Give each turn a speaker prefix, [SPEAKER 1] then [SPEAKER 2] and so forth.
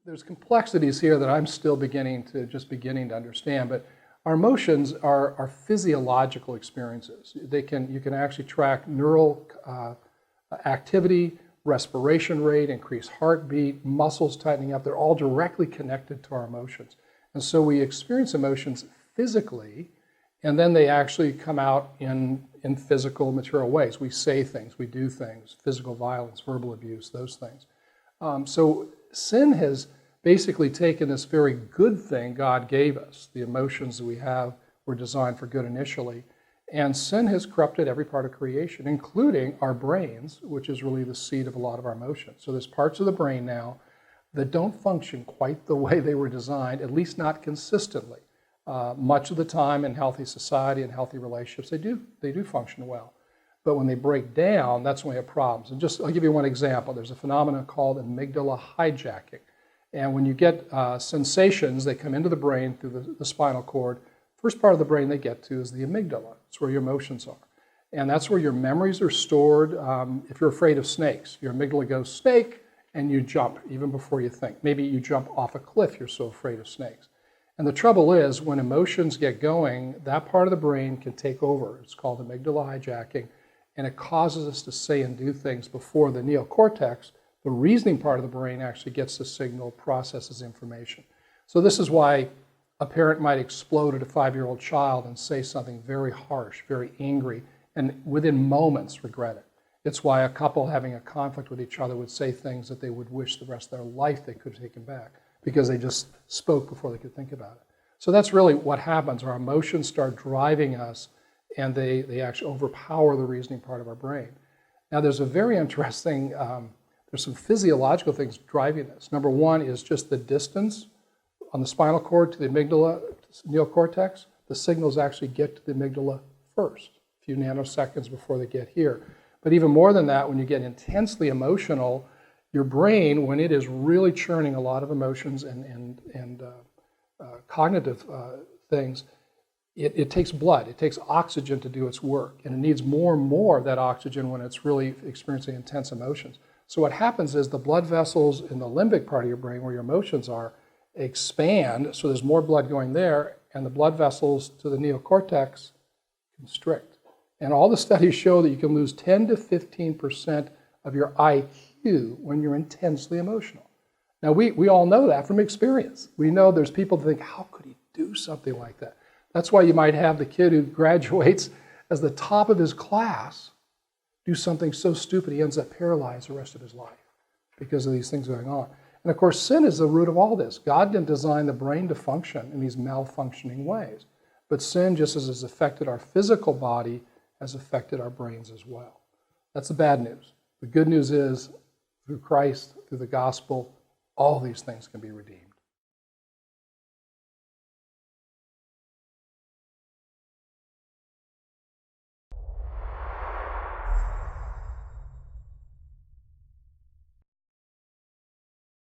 [SPEAKER 1] there's complexities here that I'm still beginning to understand, but our emotions are physiological experiences. You can actually track neural activity, respiration rate, increased heartbeat, muscles tightening up. They're all directly connected to our emotions. And so we experience emotions physically, and then they actually come out in physical, material ways. We say things, we do things, physical violence, verbal abuse, those things. So sin has basically taken this very good thing God gave us. The emotions that we have were designed for good initially. And sin has corrupted every part of creation, including our brains, which is really the seat of a lot of our emotions. So there's parts of the brain now that don't function quite the way they were designed, at least not consistently. Much of the time in healthy society and healthy relationships, they do function well. But when they break down, that's when we have problems. And I'll give you one example. There's a phenomenon called amygdala hijacking. And when you get sensations, they come into the brain through the spinal cord. First part of the brain they get to is the amygdala. It's where your emotions are. And that's where your memories are stored. If you're afraid of snakes, your amygdala goes snake, and you jump even before you think. Maybe you jump off a cliff, you're so afraid of snakes. And the trouble is, when emotions get going, that part of the brain can take over. It's called amygdala hijacking, and it causes us to say and do things before the neocortex, the reasoning part of the brain, actually gets the signal, processes information. So this is why a parent might explode at a 5-year-old child and say something very harsh, very angry, and within moments regret it. It's why a couple having a conflict with each other would say things that they would wish the rest of their life they could have taken back, because they just spoke before they could think about it. So that's really what happens. Our emotions start driving us, and they actually overpower the reasoning part of our brain. Now there's a very interesting, there's some physiological things driving this. Number one is just the distance on the spinal cord to the amygdala, neocortex. The signals actually get to the amygdala first, a few nanoseconds before they get here. But even more than that, when you get intensely emotional, your brain, when it is really churning a lot of emotions and cognitive things, it takes blood, it takes oxygen to do its work, and it needs more and more of that oxygen when it's really experiencing intense emotions. So what happens is the blood vessels in the limbic part of your brain, where your emotions are, expand, so there's more blood going there, and the blood vessels to the neocortex constrict. And all the studies show that you can lose 10 to 15% of your IQ when you're intensely emotional. Now, we all know that from experience. We know there's people that think, how could he do something like that? That's why you might have the kid who graduates as the top of his class do something so stupid he ends up paralyzed the rest of his life because of these things going on. And of course, sin is the root of all this. God didn't design the brain to function in these malfunctioning ways. But sin, just as it's affected our physical body, has affected our brains as well. That's the bad news. The good news is, through Christ, through the gospel, all these things can be redeemed.